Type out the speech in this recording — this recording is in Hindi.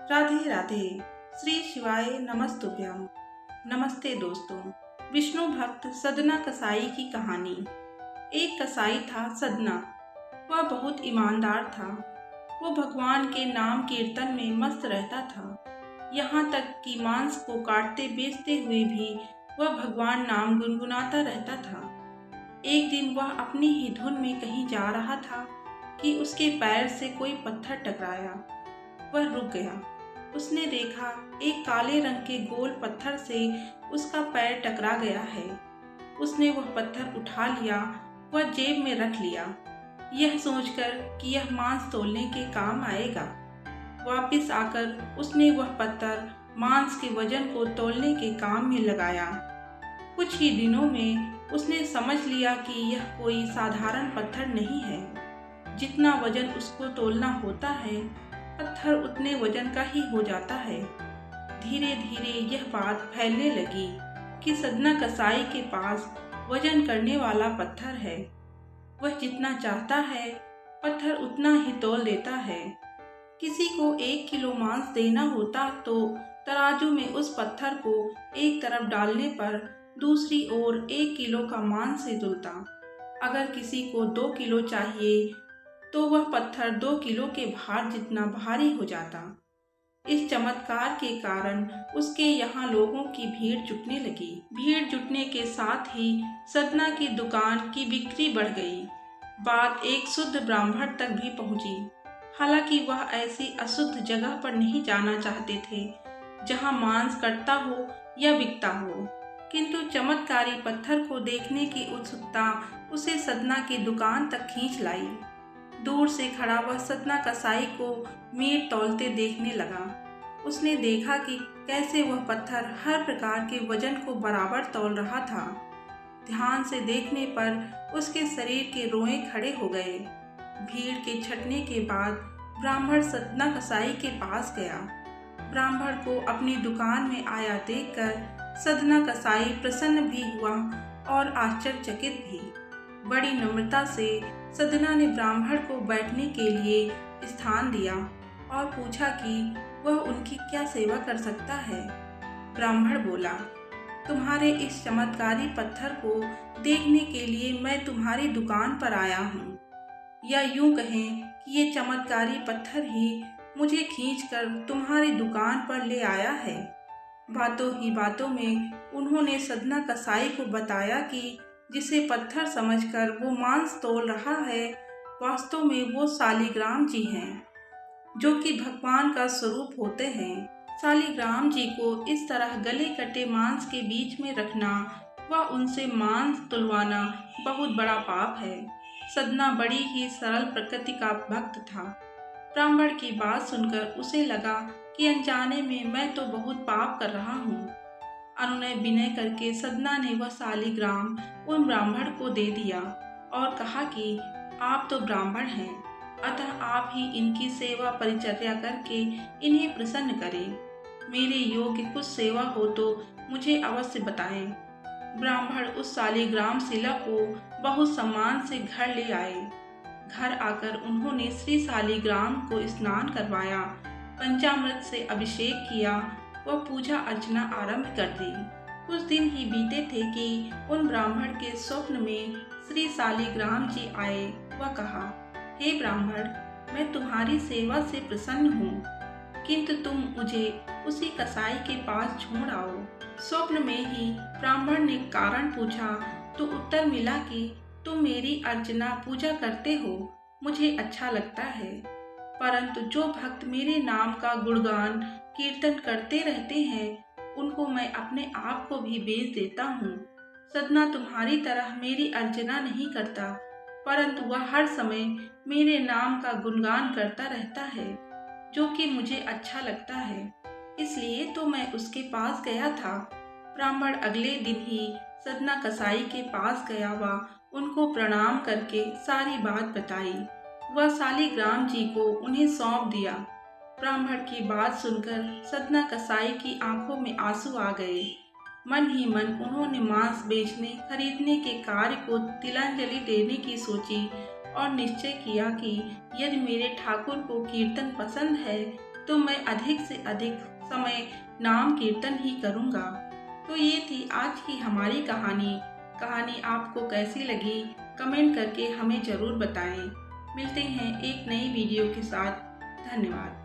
राधे राधे। श्री शिवाय नमस्तुभ्यम। नमस्ते दोस्तों। विष्णु भक्त सदना कसाई की कहानी। एक कसाई था सदना। वह बहुत ईमानदार था। वो भगवान के नाम कीर्तन में मस्त रहता था। यहाँ तक कि मांस को काटते बेचते हुए भी वह भगवान नाम गुनगुनाता रहता था। एक दिन वह अपनी ही धुन में कहीं जा रहा था कि उसके पैर से कोई पत्थर टकराया। वह रुक गया। उसने देखा एक काले रंग के गोल पत्थर से उसका पैर टकरा गया है। उसने वह पत्थर उठा लिया, वह जेब में रख लिया, यह सोचकर कि यह मांस तौलने के काम आएगा। वापस आकर उसने वह पत्थर मांस के वजन को तौलने के काम में लगाया। कुछ ही दिनों में उसने समझ लिया कि यह कोई साधारण पत्थर नहीं है। जितना वजन उसको तौलना होता है, पत्थर उतने वजन का ही हो जाता है। धीरे धीरे यह बात फैलने लगी कि सदना कसाई के पास वजन करने वाला पत्थर है। वह जितना चाहता है पत्थर उतना ही तौल देता है। किसी को 1 किलो मांस देना होता तो तराजू में उस पत्थर को एक तरफ डालने पर दूसरी ओर 1 किलो का मांस से तुलता। अगर किसी को 2 किलो चाहिए तो वह पत्थर 2 किलो के भार जितना भारी हो जाता। इस चमत्कार के कारण उसके यहाँ लोगों की भीड़ जुटने लगी। भीड़ जुटने के साथ ही सदना की दुकान की बिक्री बढ़ गई। बात एक शुद्ध ब्राह्मण तक भी पहुंची। हालांकि वह ऐसी अशुद्ध जगह पर नहीं जाना चाहते थे जहां मांस कटता हो या बिकता हो, किंतु चमत्कारी पत्थर को देखने की उत्सुकता उसे सदना की दुकान तक खींच लाई। दूर से खड़ा वह सदना कसाई को मीट तौलते देखने लगा। उसने देखा कि कैसे वह पत्थर हर प्रकार के वजन को बराबर तौल रहा था। ध्यान से देखने पर उसके शरीर के रोए खड़े हो गए। भीड़ के छटने के बाद ब्राह्मण सदना कसाई के पास गया। ब्राह्मण को अपनी दुकान में आया देखकर सदना कसाई प्रसन्न भी हुआ और आश्चर्यचकित भी। बड़ी नम्रता से सदना ने ब्राह्मण को बैठने के लिए स्थान दिया और पूछा कि वह उनकी क्या सेवा कर सकता है। ब्राह्मण बोला, तुम्हारे इस चमत्कारी पत्थर को देखने के लिए मैं तुम्हारी दुकान पर आया हूँ, या यूं कहें कि ये चमत्कारी पत्थर ही मुझे खींचकर तुम्हारी दुकान पर ले आया है। बातों ही बातों में उन्होंने सदना कसाई को बताया कि जिसे पत्थर समझकर वो मांस तौल रहा है, वास्तव में वो शालिग्राम जी हैं, जो कि भगवान का स्वरूप होते हैं। शालिग्राम जी को इस तरह गले कटे मांस के बीच में रखना व उनसे मांस तुलवाना बहुत बड़ा पाप है। सदना बड़ी ही सरल प्रकृति का भक्त था। ब्राह्मण की बात सुनकर उसे लगा कि अनजाने में मैं तो बहुत पाप कर रहा हूँ। अनुनय विनय करके सदना ने वह शालिग्राम उन ब्राह्मण को दे दिया और कहा कि आप तो ब्राह्मण हैं, अतः आप ही इनकी सेवा परिचर्या करके इन्हें प्रसन्न करें। मेरे योग्य कुछ सेवा हो तो मुझे अवश्य बताएं। ब्राह्मण उस शालिग्राम शिला को बहुत सम्मान से घर ले आए। घर आकर उन्होंने श्री शालिग्राम को स्नान करवाया, पंचामृत से अभिषेक किया व पूजा अर्चना आरंभ कर दी। कुछ दिन ही बीते थे कि उन ब्राह्मण के स्वप्न में श्री शालिग्राम जी आए। वह कहा, हे ब्राह्मण, मैं तुम्हारी सेवा से प्रसन्न हूँ, किंतु तुम मुझे उसी कसाई के पास छोड़ आओ। स्वप्न में ही ब्राह्मण ने कारण पूछा तो उत्तर मिला कि तुम मेरी अर्चना पूजा करते हो, मुझे अच्छा लगता है, परंतु जो भक्त मेरे नाम का गुणगान कीर्तन करते रहते हैं, उनको मैं अपने आप को भी बेच देता हूँ। सदना तुम्हारी तरह मेरी अर्चना नहीं करता, परंतु वह हर समय मेरे नाम का गुणगान करता रहता है, जो कि मुझे अच्छा लगता है, इसलिए तो मैं उसके पास गया था। ब्राह्मण अगले दिन ही सदना कसाई के पास गया व उनको प्रणाम करके सारी बात बताई। वह शालिग्राम जी को उन्हें सौंप दिया। ब्राह्मण की बात सुनकर सदना कसाई की आंखों में आंसू आ गए। मन ही मन उन्होंने मांस बेचने खरीदने के कार्य को तिलांजलि देने की सोची और निश्चय किया कि यदि मेरे ठाकुर को कीर्तन पसंद है तो मैं अधिक से अधिक समय नाम कीर्तन ही करूँगा। तो ये थी आज की हमारी कहानी आपको कैसी लगी कमेंट करके हमें ज़रूर बताएं। मिलते हैं एक नई वीडियो के साथ। धन्यवाद।